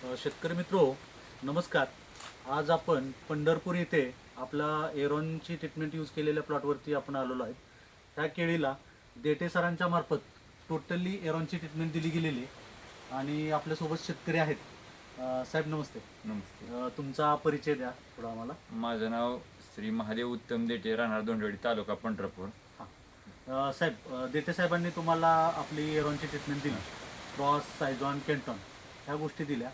शेतकरी मित्रो नमस्कार. आज आपण पंढरपूर येथे आपला एरॉनची ट्रीटमेंट यूज केलेल्या प्लॉटवरती आपण आलेलो आहे. ह्या केळीला देठे सरांच्या मार्फत टोटली एरॉनची ट्रीटमेंट दिली गेलेली आहे आणि आपल्यासोबत शेतकरी आहेत. साहेब नमस्ते. नमस्ते. तुमचा परिचय द्या थोडा आम्हाला. माझं नाव श्री महादेव उत्तम देठे, राहणार दोंडवाडी, तालुका पंढरपूर. साहेब देठे साहेबांनी तुम्हाला आपली एरॉनची ट्रीटमेंट दिली, क्रॉस, सायझॉन, केंटॉन ह्या गोष्टी दिल्या.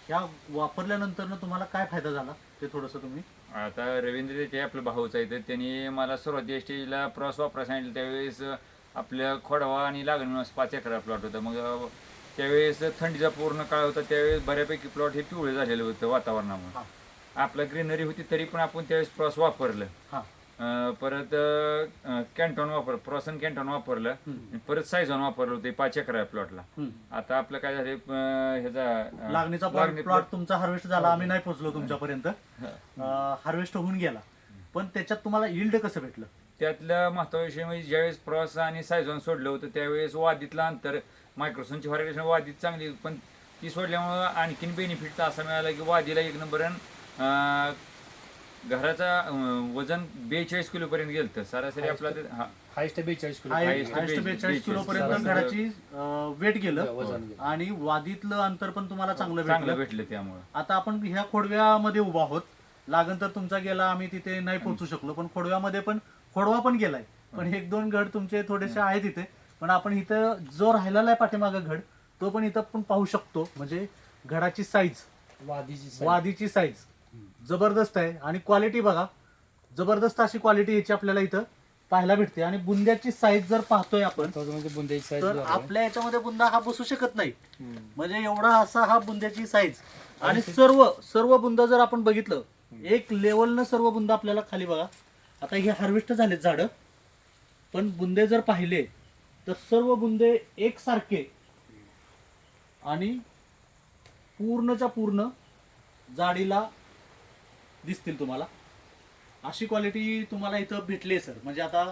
ह्या वापरल्यानंतर तुम्हाला काय फायदा झाला ते थोडंसं तुम्ही. आता रवींद्र देठे आपलं भाऊच आहे, तर त्यांनी मला सुरुवाती स्टेजला प्रॉस वापरायला सांगितलं. त्यावेळेस आपल्या खोडवा आणि लागण 5 एकर प्लॉट होता. मग त्यावेळेस थंडीचा पूर्ण काळ होता. त्यावेळेस बऱ्यापैकी प्लॉट हे पिवळे झालेलं होतं वातावरणामुळे. आपलं ग्रीनरी होती तरी पण आपण त्यावेळेस प्रॉस वापरलं. परत कॅन्टॉन प्रॉस आणि कॅन्टॉन वापरलं. परत सायझॉन वापरलं होते 5 एकर प्लॉटला. आता आपलं काय झालं, ह्याचा लागणीचा प्लॉट तुमचा हार्वेस्ट झाला. आम्ही नाही पोहोचलो तुमच्यापर्यंत. हार्वेस्ट होऊन गेला, पण त्याच्यात तुम्हाला यील्ड कसं भेटलं? त्यातलं महत्त्वाचा विषय म्हणजे ज्यावेळेस प्रॉस आणि सायझॉन सोडलं होतं त्यावेळेस वादीतलं अंतर, मायक्रोसनची व्हरायटी वादीत चांगली, पण ती सोडल्यामुळं आणखीन बेनिफिट असं मिळालं की वादीला 1 नंबर घराचा वजन 42 किलो पर्यंत गेलं. सरासरी आपला हायस्ट 42 किलो. हायस्ट 42 किलो पर्यंत घराची वेट गेलं आणि वादीतलं अंतर पण तुम्हाला चांगलं भेटलं. त्यामुळे आता आपण ह्या खोडव्यामध्ये उभा आहोत. लागण तर तुमचा गेला, आम्ही तिथे नाही पोहोचू शकलो, पण खोडव्यामध्ये पण खोडवा पण गेलाय. पण 1-2 घड तुमचे थोडेसे आहेत इथे. पण आपण इथं जो राहिलेला आहे पाठीमागं घड, तो पण इथं पण पाहू शकतो. म्हणजे घडाची साईज, वादीची साईज जबरदस्त आहे आणि क्वालिटी बघा, जबरदस्त अशी क्वालिटी याची आपल्याला इथं पाहायला भेटते. आणि बुंद्याची साईज जर पाहतोय आपण तर आपल्या याच्यामध्ये बुंदा हा बसू शकत नाही. म्हणजे एवढा असा हा बुंद्याची साईज. आणि सर्व बुंदा जर आपण बघितलं एक लेवलनं सर्व बुंदा आपल्याला खाली बघा. आता हे हार्वेस्ट झालेत झाड, पण बुंदे जर पाहिले तर सर्व बुंदे एकसारखे आणि पूर्णच्या पूर्ण जाडीला दिसतील तुम्हाला. अशी क्वालिटी तुम्हाला इथं भेटली सर. म्हणजे आता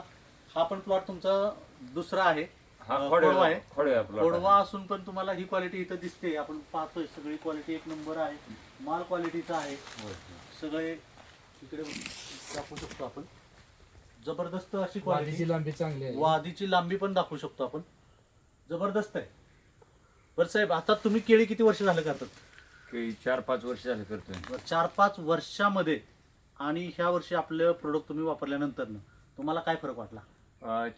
हा पण प्लॉट तुमचा दुसरा आहे, खोडवा आहे. खोडवा असून पण तुम्हाला ही क्वालिटी इथं दिसते. आपण पाहतोय सगळी क्वालिटी 1 नंबर आहे. माल क्वालिटीचा आहे. सगळे इकडे दाखवू शकतो आपण. जबरदस्त अशी क्वालिटी, लांबी चांगली आहे. वादीची लांबी पण दाखवू शकतो आपण. जबरदस्त आहे. बरं साहेब, आता तुम्ही केळी किती वर्ष झालं करतात? 4-5 वर्ष झालं करतोय. 4-5 वर्षामध्ये आणि ह्या वर्षी आपलं प्रोडक्ट तुम्ही वापरल्यानंतर तुम्हाला काय फरक वाटला?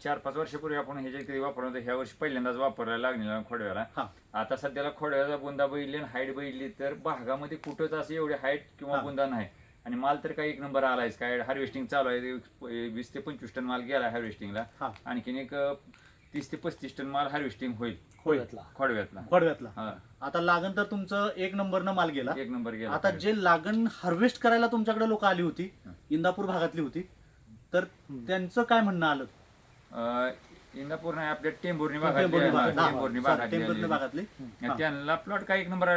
4-5 वर्षापूर्वी आपण हे जे काही वापरलं होतं ह्या वर्षी पहिल्यांदाच वापरायला लागलेला खोडव्याला. आता सध्याला खोडव्याचा बुंदा बघितली आणि हाईट बघितली तर भागामध्ये कुठंच असं एवढे हाईट किंवा बुंदा नाही. आणि माल तर काही 1 नंबर आलायच. काय हार्वेस्टिंग चालू आहे, 20 ते 25 टन माल गेला हार्वेस्टिंगला. आणखीन एक 30 ते 35 टन माल हार्वेस्टिंग होईल खोडव्यातला. आता लागण तर तुमचं 1 नंबरनं माल गेला. 1 नंबर गेला. आता जे लागण हार्वेस्ट करायला तुमच्याकडे लोक आली होती, इंदापूर भागातली होती, तर त्यांचं काय म्हणणं आलं? इंदापूर नाही, आपल्या टेंभुर्णी भागातली त्यांना प्लॉट काय 1 नंबर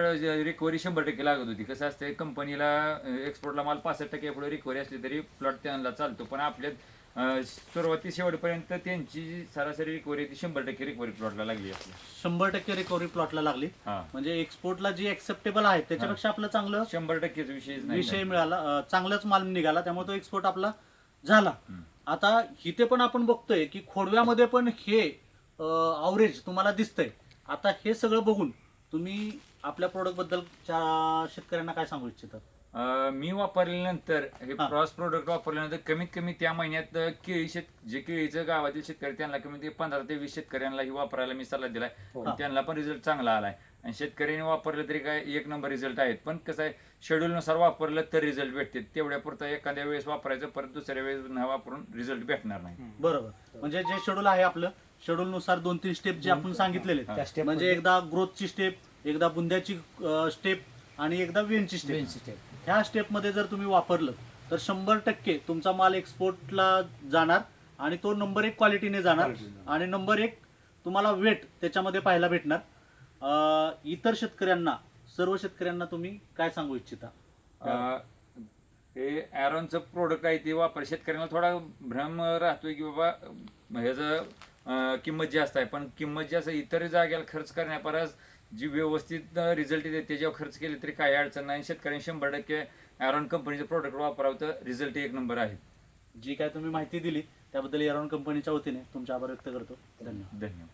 रिकव्हरी 100% लागत होती. कसं असतं, कंपनीला एक्सपोर्टला माल 65% पुढे रिकव्हरी असली तरी प्लॉट त्यांना चालतो. पण आपल्या सुरुवाती शेवटपर्यंत त्यांची सरासरी रिकव्हरी 100% रिकव्हरी प्लॉटला लागली. 100% रिकव्हरी प्लॉटला लागली. म्हणजे एक्सपोर्टला जी ऍक्सेप्टेबल आहे त्याच्यापेक्षा आपलं चांगलं 100% विषय मिळाला, चांगलाच माल निघाला. त्यामुळे तो एक्सपोर्ट आपला झाला. आता इथे पण आपण बघतोय की खोडव्यामध्ये पण हे अवरेज तुम्हाला दिसतंय. आता हे सगळं बघून तुम्ही आपल्या प्रोडक्ट बद्दल शेतकऱ्यांना काय सांगू इच्छिता? मी वापरल्यानंतर हे क्रॉस प्रोडक्ट वापरल्यानंतर कमीत कमी त्या महिन्यात केळीचं गावातील शेतकरी त्यांना कमीत कमी 15 ते 20 शेतकऱ्यांना ही वापरायला मी सल्ला दिलाय. त्यांना पण रिझल्ट चांगला आलाय. आणि शेतकऱ्यांनी वापरलं तरी काय 1 नंबर रिझल्ट आहेत. पण कसं आहे, शेड्यूलनुसार वापरलं तर रिझल्ट भेटते. तेवढ्या पुरता एखाद्या वेळेस वापरायचं, परत दुसऱ्या वेळेस न वापरून रिझल्ट भेटणार नाही. बरोबर. म्हणजे जे शेड्यूल आहे आपलं, शेड्यूलनुसार 2-3 स्टेप जे आपण सांगितलेले, म्हणजे एकदा ग्रोथची स्टेप, एकदा बुंद्याची स्टेप आणि एकदा वेनची स्टेप. ह्या स्टेपमध्ये जर तुम्ही वापरलं तर 100% तुमचा माल एक्सपोर्टला जाणार आणि तो नंबर 1 क्वालिटीने जाणार. आणि नंबर 1 तुम्हाला वेट त्याच्यामध्ये पाहायला भेटणार. इतर शेतकऱ्यांना, सर्व शेतकऱ्यांना तुम्ही काय सांगू इच्छिता? हे ॲरॉनचं प्रोडक्ट आहे ते वापर शेतकऱ्यांना थोडा भ्रम राहतोय की बाबा ह्याचं किंमत जास्त आहे. पण किंमत जास्त इतर जागेला खर्च करण्यापर्यंत जी व्यवस्थित रिझल्ट येते त्याच्यावर खर्च केले तरी काही अडचण नाही. शेतकऱ्यांनी 100% ॲरॉन कंपनीचं प्रोडक्ट वापरावं तर रिझल्ट एक नंबर आहे. जी काय तुम्ही माहिती दिली त्याबद्दल एरॉन कंपनीच्या वतीने तुमचे आभार व्यक्त करतो. धन्यवाद. धन्यवाद.